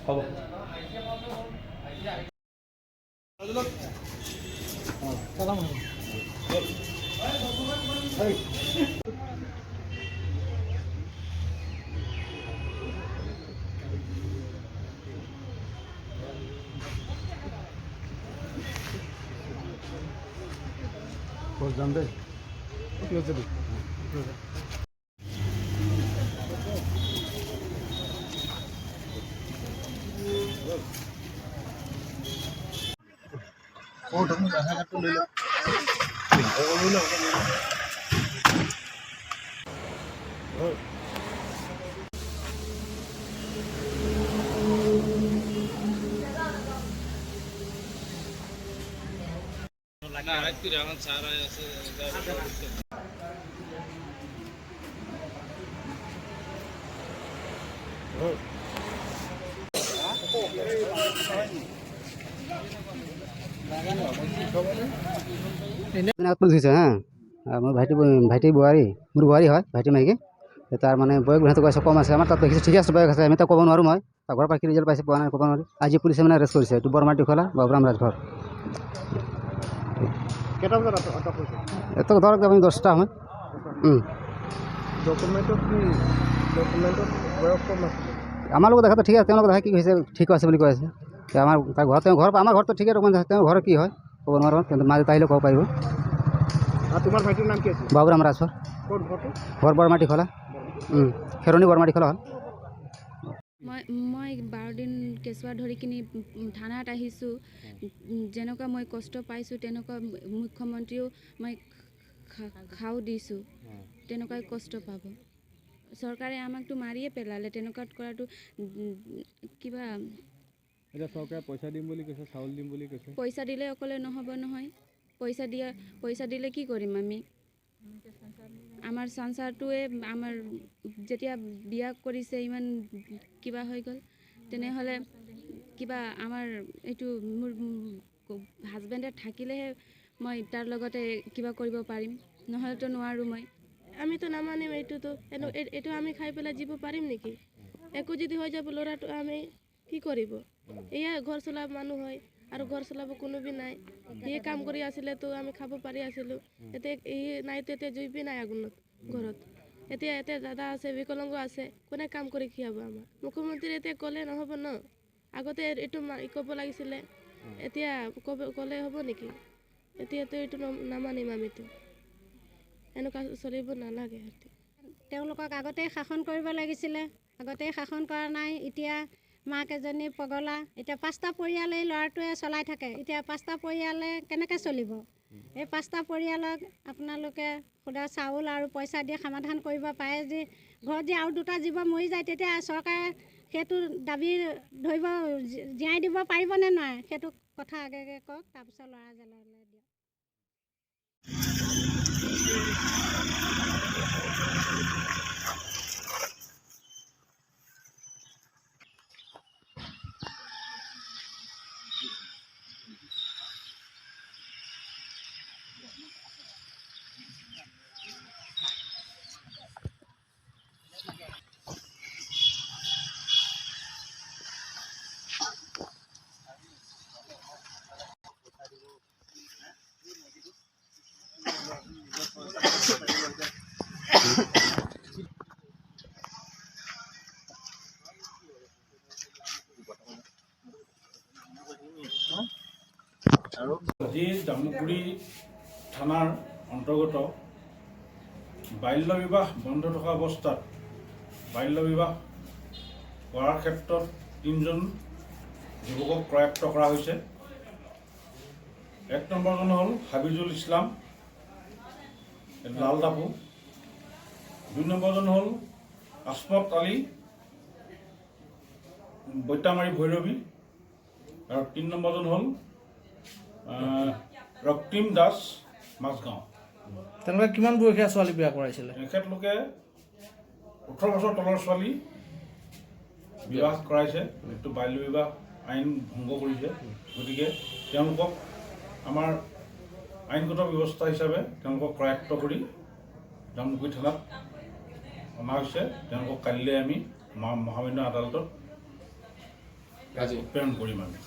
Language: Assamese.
হ'ব যাম দেই ঠিক আছে দেই পুলিচ হ্যাঁ মোৰ ভাইটি বোৱাৰী মোৰ বোৱাৰী হয় ভাইটি মাইকী তাৰ মানে বয়স বয়সটো কৈছে কম আছে আমাৰ তাত দেখিছোঁ ঠিক আছে বয়স আছে আমি তাক ক'ব নোৱাৰোঁ মই তাৰ ঘৰৰ পৰা কি ৰিজাল্ট পাইছে পোৱা নাই ক'ব নোৱাৰোঁ আজি পুলিচে মানে এৰেষ্ট কৰিছে এইটো বৰমাটি খোলা বাবুৰাম ৰাজঘৰ কেইটা বজাত আটক হৈছে এত ধৰক আপুনি 10টা সময় ডকুমেণ্টত বয়স কম আছিলে আমাৰ লগত দেখাটো ঠিক আছে তেওঁলোকে দেখা কি হৈছে ঠিক আছে বুলি কৈ আছে আমাৰ তাৰ ঘৰত ঘৰ আমাৰ ঘৰতো ঠিকে ডকুমেণ্ট আছে তেওঁৰ ঘৰ কি হয় ক'ব নোৱাৰোঁ কিন্তু মা দেউতা আহিলে ক'ব পাৰিব তোমাৰ ভাইটিৰ নাম কি আছিল বাবুৰাম ৰাজঘৰ ক'ত ঘৰটো ঘৰ বৰমাটি খোলা খেৰণি বৰমাটি খোলা হ'ল মই 12 দিন কেঁচুৱা ধৰি কিনি থানাত আহিছোঁ যেনেকুৱা মই কষ্ট পাইছোঁ তেনেকুৱা মুখ্যমন্ত্ৰীও মই খাও দিছোঁ তেনেকুৱাই কষ্ট পাব চৰকাৰে আমাকতো মাৰিয়ে পেলালে তেনেকুৱাত কৰাটো কিবা এতিয়া চৰকাৰে পইচা দিম বুলি কৈছে চাউল দিম বুলি কৈছে পইচা দিলে অকলে নহ'ব নহয় পইচা দিলে কি কৰিম আমি আমাৰ সংসাৰটোৱে আমাৰ যেতিয়া বিয়া কৰিছে ইমান কিবা হৈ গ'ল তেনেহ'লে কিবা আমাৰ এইটো মোৰ হাজবেণ্ডে থাকিলেহে মই তাৰ লগতে কিবা কৰিব পাৰিম নহ'লেতো নোৱাৰোঁ মই আমিতো নামানিম এইটো আমি খাই পেলাই জীৱ পাৰিম নেকি একো যদি হৈ যাব ল'ৰাটো আমি কি কৰিব এয়া ঘৰ চলা মানুহ হয় আৰু ঘৰ চলাব কোনোবি নাই সিয়ে কাম কৰি আছিলেতো আমি খাব পাৰি আছিলোঁ এতিয়া এই নাইতো এতিয়া জুইবি নাই আগুনত ঘৰত এতিয়া দাদা আছে বিকলাংগ আছে কোনে কাম কৰি খুৱাব আমাক মুখ্যমন্ত্ৰী এতিয়া ক'লে নহ'ব ন আগতে এইটো ক'ব লাগিছিলে এতিয়া ক'লে হ'ব নেকি এতিয়াতো এইটো নামানিম আমিতো এনেকুৱা চলিব নালাগে তেওঁলোকক আগতেই শাসন কৰিব লাগিছিলে আগতেই শাসন কৰা নাই এতিয়া মাক এজনী পগলা এতিয়া 5টা পৰিয়ালে ল'ৰাটোৱে চলাই থাকে এতিয়া 5টা পৰিয়ালে কেনেকৈ চলিব এই 5টা পৰিয়ালক আপোনালোকে খুদা চাউল আৰু পইচা দিয়ে সমাধান কৰিব পাৰে যে ঘৰত যে আৰু 2টা জীৱ মৰি যায় তেতিয়া চৰকাৰে সেইটো দাবী ধৰিব জীয়াই দিব পাৰিবনে নাই সেইটো কথা আগে কওক তাৰপিছত ল'ৰা জ্বালাই দিয়ক আজি জামুগুৰি থানাৰ অন্তৰ্গত বাল্য বিবাহ বন্ধ থকা অৱস্থাত বাল্য বিবাহ কৰাৰ ক্ষেত্ৰত 3জন যুৱকক কৰায়ত্ব কৰা হৈছে 1 নম্বৰজন হ'ল হাবিজুল ইছলাম লালদাপু 2 নম্বৰজন হ'ল আসমত আলী বৈতামাৰী ভৈৰৱী আৰু 3 নম্বৰজন হ'ল ৰক্তিম দাস মাছগাঁও তেওঁলোকে কিমান বয়সীয়া ছোৱালী বিয়া কৰাইছিলে তেখেতলোকে 18 বছৰ তলৰ ছোৱালী বিবাহ কৰাইছে এইটো বাল্য বিবাহ আইন ভংগ কৰিছে গতিকে তেওঁলোকক আমাৰ আইনগত ব্যৱস্থা হিচাপে তেওঁলোকক কৰায়ত্ব কৰি জামুগুৰি থানাত অনা হৈছে তেওঁলোকক কাইলৈ আমি মহামান্য আদালতত আজি প্ৰেৰণ কৰিম আমি